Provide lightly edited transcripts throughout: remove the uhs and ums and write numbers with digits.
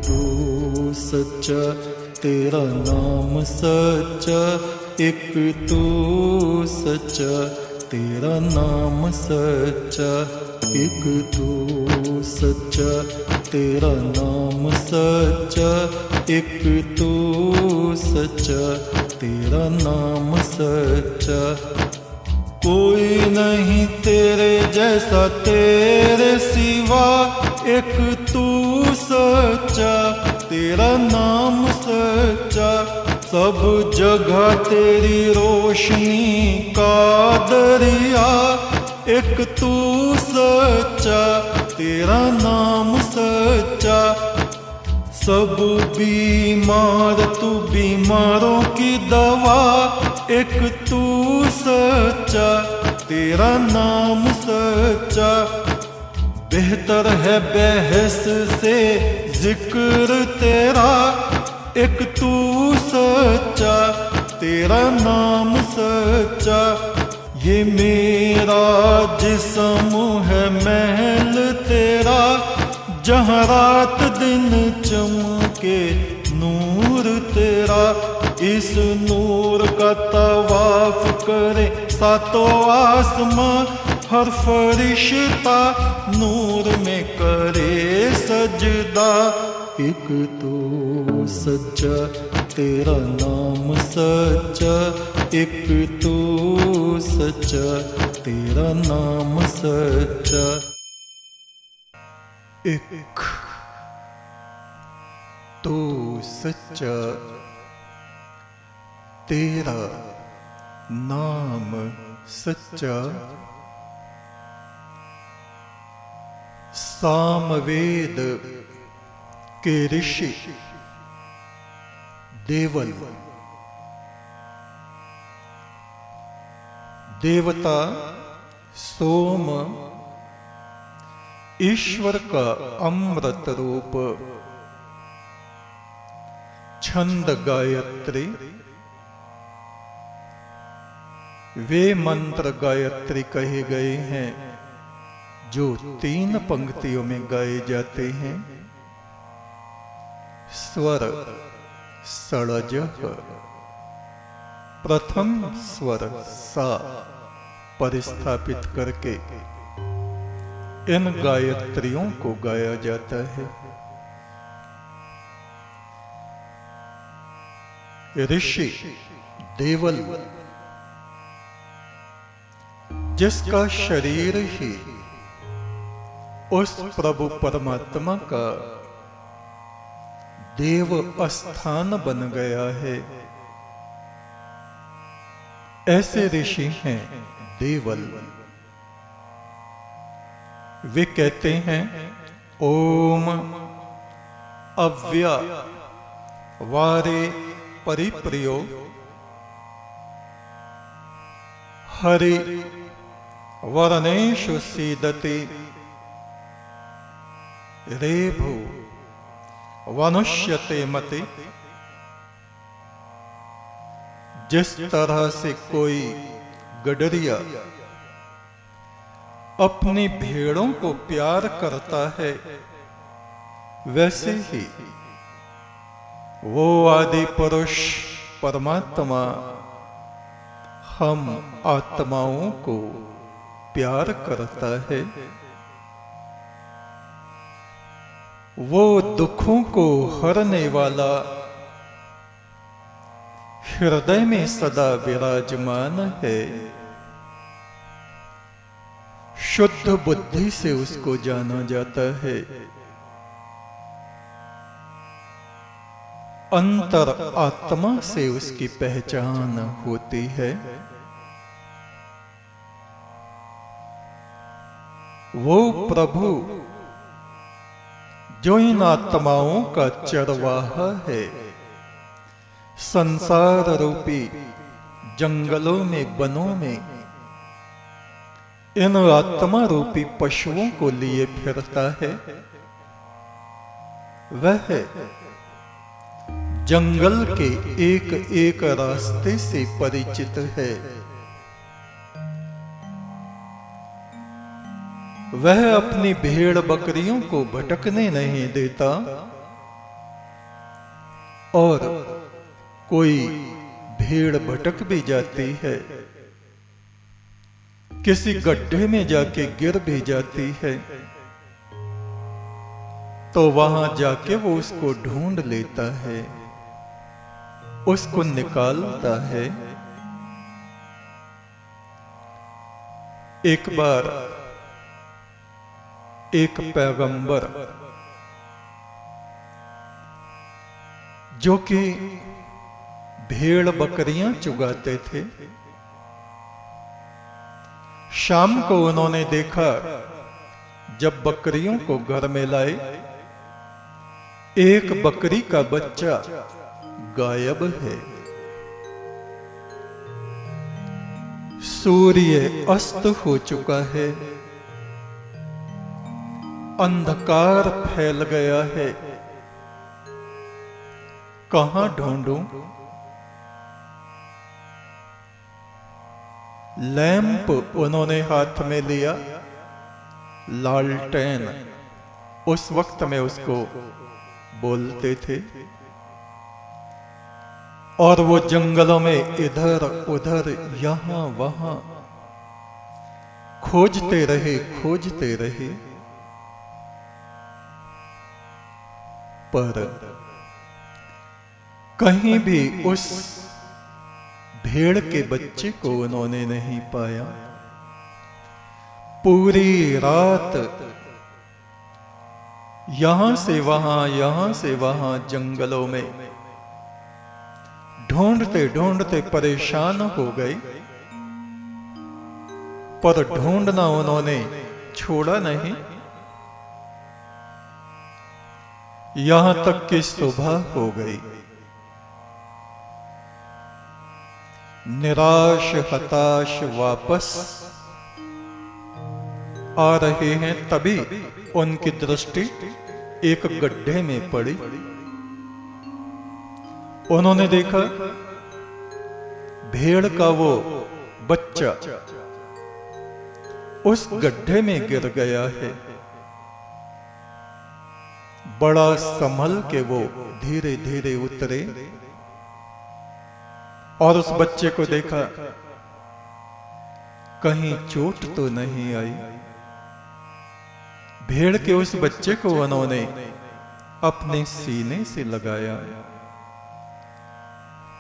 तू सच्चा, तेरा नाम सच्चा, एक तू सच्चा, तेरा नाम सच्चा, एक तू सच्चा, तेरा नाम सच्चा, एक तू सच्चा, तेरा नाम सच्चा। कोई नहीं तेरे जैसा तेरे सिवा, एक तू सच्चा, तेरा नाम सच्चा। सब जगह तेरी रोशनी का दरिया, एक तू सच्चा, तेरा नाम सच्चा। सब बीमार तू बीमारों की दवा, एक तू सच्चा, तेरा नाम सच्चा। बेहतर है बहस से जिक्र तेरा, एक तू सच्चा, तेरा नाम सच्चा। ये मेरा जिस्म है महल तेरा, जहाँ रात दिन चमके नूर तेरा। इस नूर का तवाफ करे सातों आसमां, हर फरिश्ता नूर में करे सजदा। एक तू सच्चा, तेरा नाम सच्चा, एक तू सच्चा, तेरा नाम सच्चा। एक तू सच्चा, तेरा नाम सच्चा। सामवेद के ऋषि देवल, देवता सोम, ईश्वर का अमृत रूप, छंद गायत्री। वे मंत्र गायत्री कहे गए हैं जो 3 पंक्तियों में गाए जाते हैं। स्वर षडज, प्रथम स्वर सा परिस्थापित करके इन गायत्रियों को गाया जाता है। ऋषि देवल, जिसका शरीर ही उस प्रभु परमात्मा का देव स्थान बन गया है, ऐसे ऋषि हैं देवल। वे कहते हैं ओम अव्या वारे परिप्रियो हरि वर्णेषु सीदति रेभु वनुष्यते मति। जिस तरह से कोई गडरिया अपनी भेड़ों को प्यार करता है, वैसे ही वो आदि पुरुष परमात्मा हम आत्माओं को प्यार करता है। वो दुखों को हरने वाला हृदय में सदा विराजमान है। शुद्ध बुद्धि से उसको जाना जाता है। अंतर आत्मा से उसकी पहचान होती है। वो प्रभु जो इन आत्माओं का चरवाहा है, संसार रूपी जंगलों में, वनों में इन आत्मा रूपी पशुओं को लिए फिरता है, वह जंगल के एक एक रास्ते से परिचित है। वह अपनी भेड़ बकरियों को भटकने नहीं देता, और कोई भेड़ भटक भी जाती है, किसी गड्ढे में जाके गिर भी जाती है, तो वहां जाके वो उसको ढूंढ लेता है, उसको निकालता है। एक बार एक पैगंबर जो कि भेड़ बकरियां चुगाते थे, शाम को उन्होंने देखा जब बकरियों को घर में लाए, एक बकरी का बच्चा गायब है। सूर्य अस्त हो चुका है, अंधकार फैल गया है, कहां ढूंढूं? लैंप उन्होंने हाथ में लिया, लालटेन उस वक्त में उसको बोलते थे, और वो जंगलों में इधर उधर यहां वहां खोजते रहे, पर कहीं भी उस भेड़ के बच्चे को उन्होंने नहीं पाया। पूरी रात यहां से वहां जंगलों में ढूंढते परेशान हो गए, पर ढूंढना उन्होंने छोड़ा नहीं। यहां तक कि सुबह हो गई। निराश हताश वापस आ रहे हैं, तभी उनकी दृष्टि एक गड्ढे में पड़ी। उन्होंने देखा भेड़ का वो बच्चा उस गड्ढे में गिर गया है। बड़ा संभल के वो धीरे धीरे उतरे और उस बच्चे को देखा, कहीं चोट तो नहीं आई। भेड़ के उस बच्चे को उन्होंने अपने सीने से लगाया।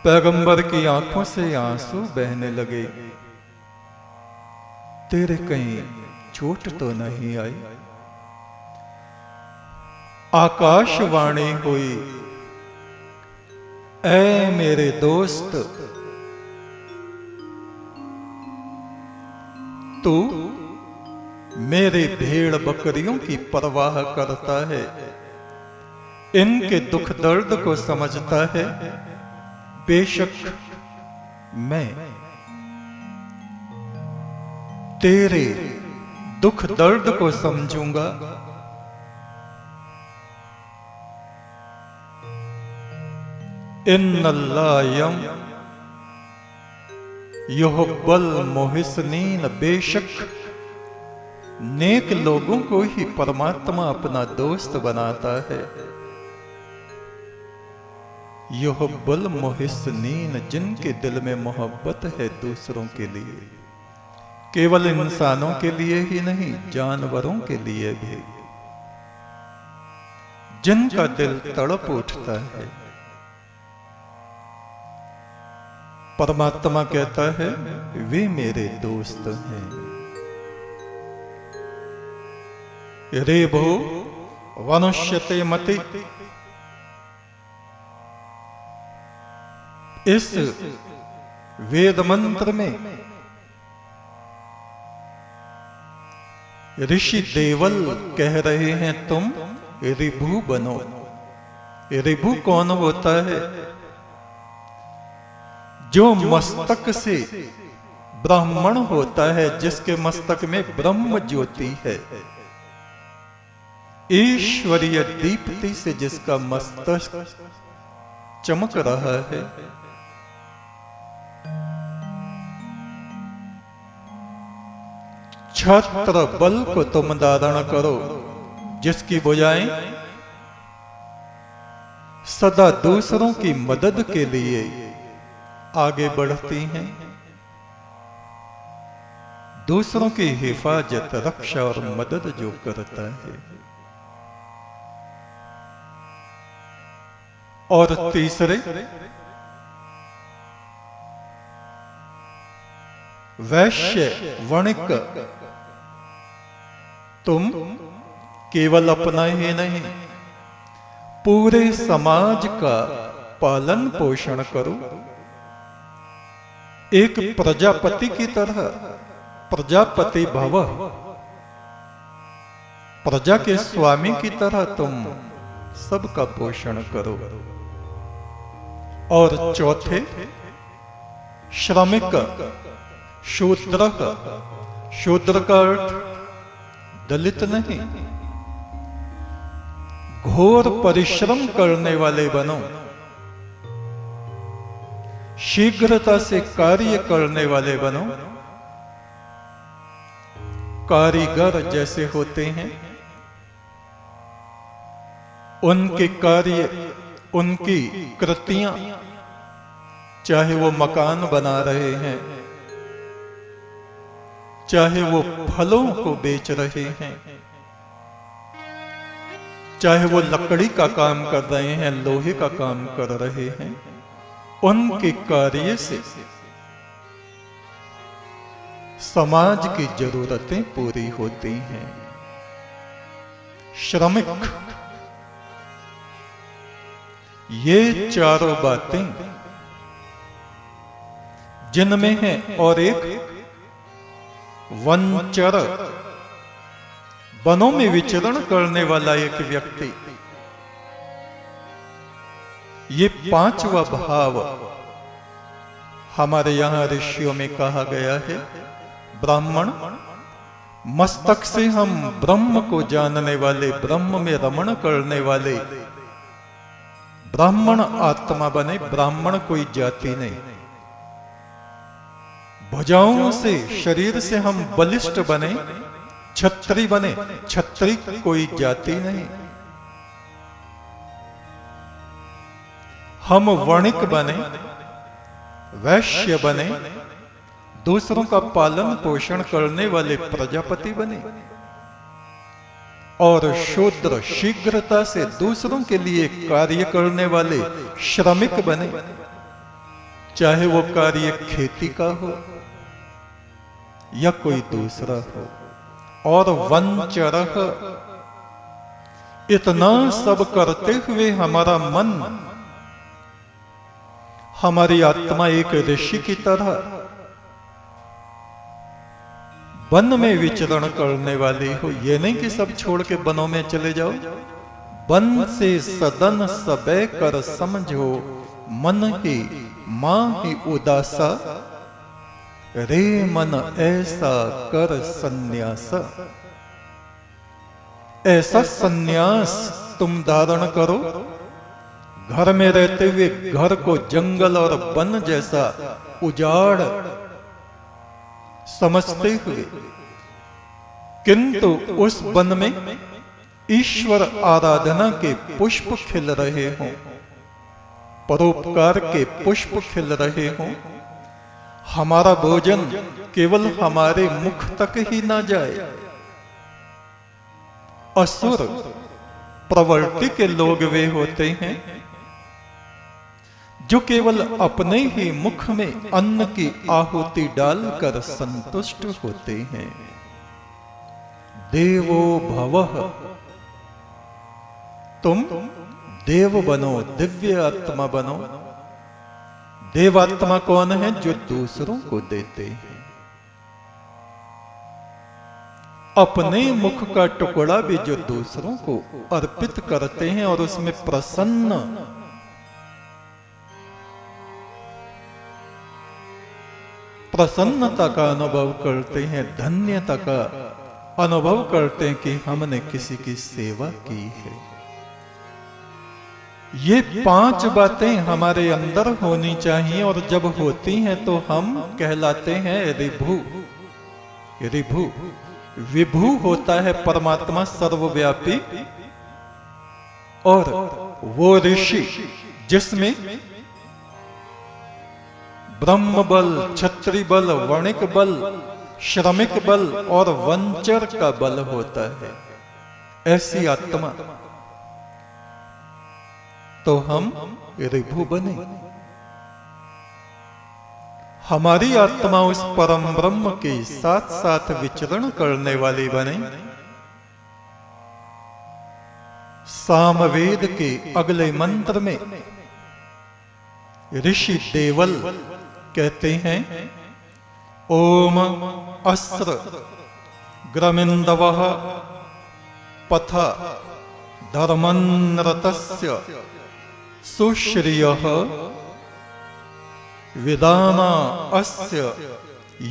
पैगंबर की आंखों से आंसू बहने लगे, तेरे कहीं चोट तो नहीं आई। आकाशवाणी हुई, ऐ मेरे दोस्त, तू मेरे भेड़ बकरियों की परवाह करता है, इनके दुख दर्द को समझता है। बेशक मैं तेरे दुख दर्द को समझूंगा। इन्नल्लाह युहिब्बुल मुहसिनीन, बेशक नेक लोगों को ही परमात्मा अपना दोस्त बनाता है। युहिब्बुल मुहसिनीन, जिनके दिल में मोहब्बत है दूसरों के लिए, केवल इंसानों के लिए ही नहीं, जानवरों के लिए भी। जिनका दिल तड़प उठता है, परमात्मा कहता है वे मेरे दोस्त हैं। रेभो वनुष्यते मति, इस वेद मंत्र में ऋषि देवल कह रहे हैं तुम ऋभु बनो। ऋभु कौन होता है? जो मस्तक से ब्राह्मण होता है, जिसके मस्तक में ब्रह्म ज्योति है, ईश्वरीय दीप्ति से जिसका मस्तक चमक रहा है। छत्र बल को तुम धारण करो, जिसकी भुजाएं सदा दूसरों की मदद के लिए आगे बढ़ती हैं, दूसरों की हिफाजत, रक्षा और मदद जो करता है। और तीसरे, वैश्य वणिक, तुम केवल अपना ही नहीं पूरे समाज का पालन पोषण करो। एक प्रजापति की तरह, प्रजापति भव, प्रजा के स्वामी की तरह तुम सबका पोषण करो। और चौथे, श्रमिक, शूद्र, शूद्र का अर्थ दलित नहीं, घोर परिश्रम करने वाले बनो, शीघ्रता से कार्य करने वाले बनो। कारीगर जैसे होते हैं, उनके कार्य, उनकी कृतियां, चाहे वो मकान बना रहे हैं, चाहे वो फलों को बेच रहे हैं, चाहे वो लकड़ी का काम कर रहे हैं, लोहे का काम कर रहे हैं, उनके कार्य से समाज की जरूरतें पूरी होती हैं। श्रमिक, ये चारों बातें जिनमें है। और एक वनचर, वनों में विचरण करने वाला एक व्यक्ति, ये पांचवा भाव हमारे यहां ऋषियों में कहा गया है। ब्राह्मण, मस्तक से हम ब्रह्म को जानने वाले, ब्रह्म में रमण करने वाले ब्राह्मण आत्मा बने। ब्राह्मण कोई जाति नहीं, भुजाओं से, शरीर से हम बलिष्ठ बने, क्षत्रिय बने। क्षत्रिय कोई जाति नहीं। हम वणिक बने, वैश्य बने, दूसरों का पालन पोषण करने वाले प्रजापति बने। और शूद्र, शीघ्रता से दूसरों के लिए कार्य करने वाले श्रमिक बने, चाहे वो कार्य खेती का हो या कोई दूसरा हो। और वनचरः, इतना सब करते हुए हमारा मन, हमारी आत्मा एक ऋषि की तरह वन में विचरण करने वाली हो। ये नहीं कि सब छोड़ के वनों में चले जाओ। वन से सदन सबे कर समझो, मन ही मां ही उदासा, रे मन ऐसा कर सन्यास। ऐसा सन्यास तुम धारण करो, घर में रहते हुए घर को जंगल और वन जैसा उजाड़ समझते हुए, किंतु उस वन में ईश्वर आराधना के पुष्प खिल रहे हों, परोपकार के पुष्प खिल रहे हों। हमारा भोजन केवल हमारे मुख तक ही ना जाए। असुर प्रवृत्ति के लोग वे होते हैं जो केवल अपने ही मुख में अन्न की आहुति डालकर संतुष्ट होते हैं। देवो भवः, तुम देव बनो, दिव्य आत्मा बनो। देवात्मा कौन है? जो दूसरों को देते हैं। अपने मुख का टुकड़ा भी जो दूसरों को अर्पित करते हैं और उसमें प्रसन्नता का अनुभव करते हैं, धन्यता का अनुभव करते हैं कि हमने किसी की सेवा की है। ये 5 बातें हमारे अंदर होनी चाहिए, और जब होती हैं तो हम कहलाते हैं ऋभु। ऋभु, विभु होता है परमात्मा सर्वव्यापी, और वो ऋषि जिसमें ब्रह्म बल, क्षत्रिय बल, वणिक बल, श्रमिक बल और वंचर का बल होता है, ऐसी आत्मा तो हम ऋभु बने। हमारी आत्मा उस परम ब्रह्म के साथ साथ विचरण करने वाली बने। सामवेद के अगले मंत्र में ऋषि देवल कहते हैं, ओम अस्त्र ग्रमिंदवः पथ धर्मन्रतस्य सुश्रियः विदाना अस्य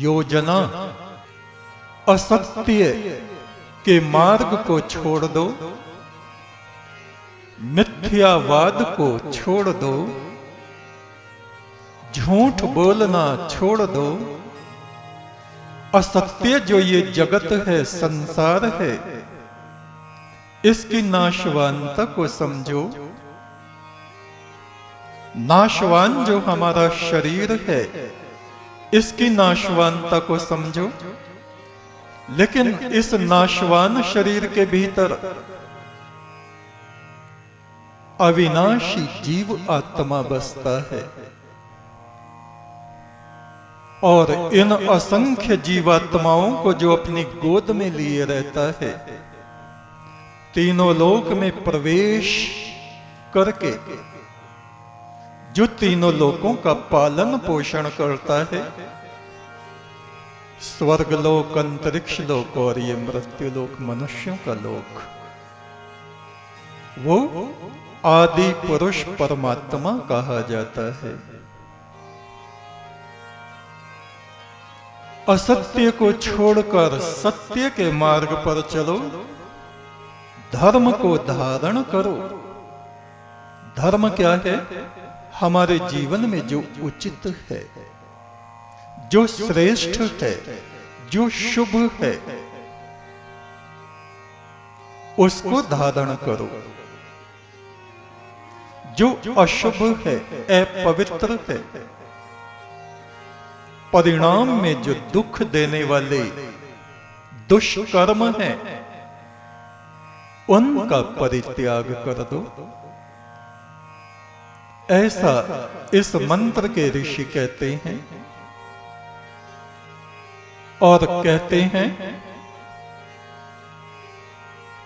योजना। असत्य के मार्ग को छोड़ दो, मिथ्यावाद को छोड़ दो, झूठ बोलना छोड़ दो। असत्य जो ये जगत है, संसार है, इसकी नाशवानता को समझो। नाशवान जो हमारा शरीर है, इसकी नाशवानता को समझो। लेकिन इस नाशवान शरीर के भीतर अविनाशी जीव आत्मा बसता है, और इन असंख्य जीवात्माओं को जो अपनी गोद में लिए रहता है, तीनों लोक में प्रवेश करके जो तीनों लोकों का पालन पोषण करता है, स्वर्ग लोक, अंतरिक्ष लोक और ये मृत्यु लोक, मनुष्यों का लोक, वो आदि पुरुष परमात्मा कहा जाता है। असत्य को छोड़कर सत्य के मार्ग पर चलो, धर्म को धारण करो। धर्म क्या है? हमारे जीवन में जो उचित है, जो श्रेष्ठ है, जो शुभ है, उसको धारण करो। जो अशुभ है, अपवित्र है, परिणाम में जो दुख देने वाले दुष्कर्म हैं, उनका परित्याग कर दो। ऐसा इस मंत्र के ऋषि कहते हैं, और कहते हैं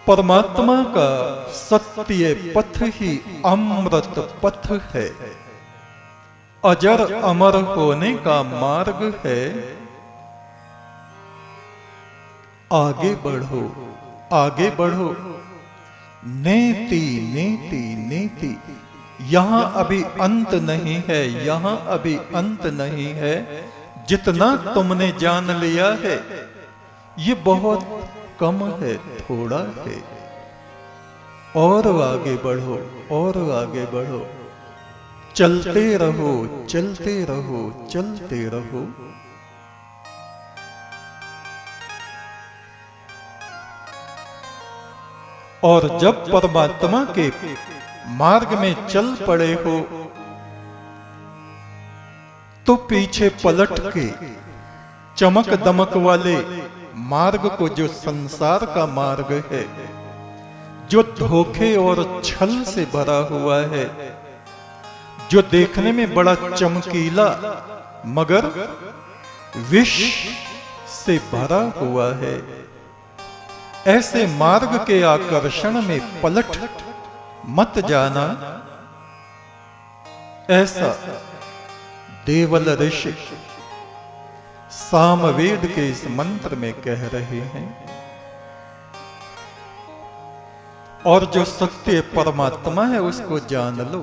परमात्मा का सत्य पथ ही अमृत पथ है, अजर अमर होने का मार्ग है। आगे बढ़ो, आगे बढ़ो, नेति नेति नेति। यहां अभी अंत नहीं है, यहां अभी अंत नहीं है। जितना तुमने जान लिया है, ये बहुत कम है, थोड़ा है। और आगे बढ़ो, और आगे बढ़ो, चलते रहो, चलते रहो, चलते रहो। और जब परमात्मा के मार्ग में चल पड़े हो, तो पीछे पलट के चमक दमक वाले मार्ग को, जो संसार का मार्ग है, जो धोखे और छल से भरा हुआ है, जो देखने में बड़ा चमकीला मगर विष से भरा हुआ है, ऐसे मार्ग के आकर्षण में पलट मत जाना। ऐसा देवल ऋषि सामवेद के इस मंत्र में कह रहे हैं। और जो सत्य परमात्मा है, उसको जान लो।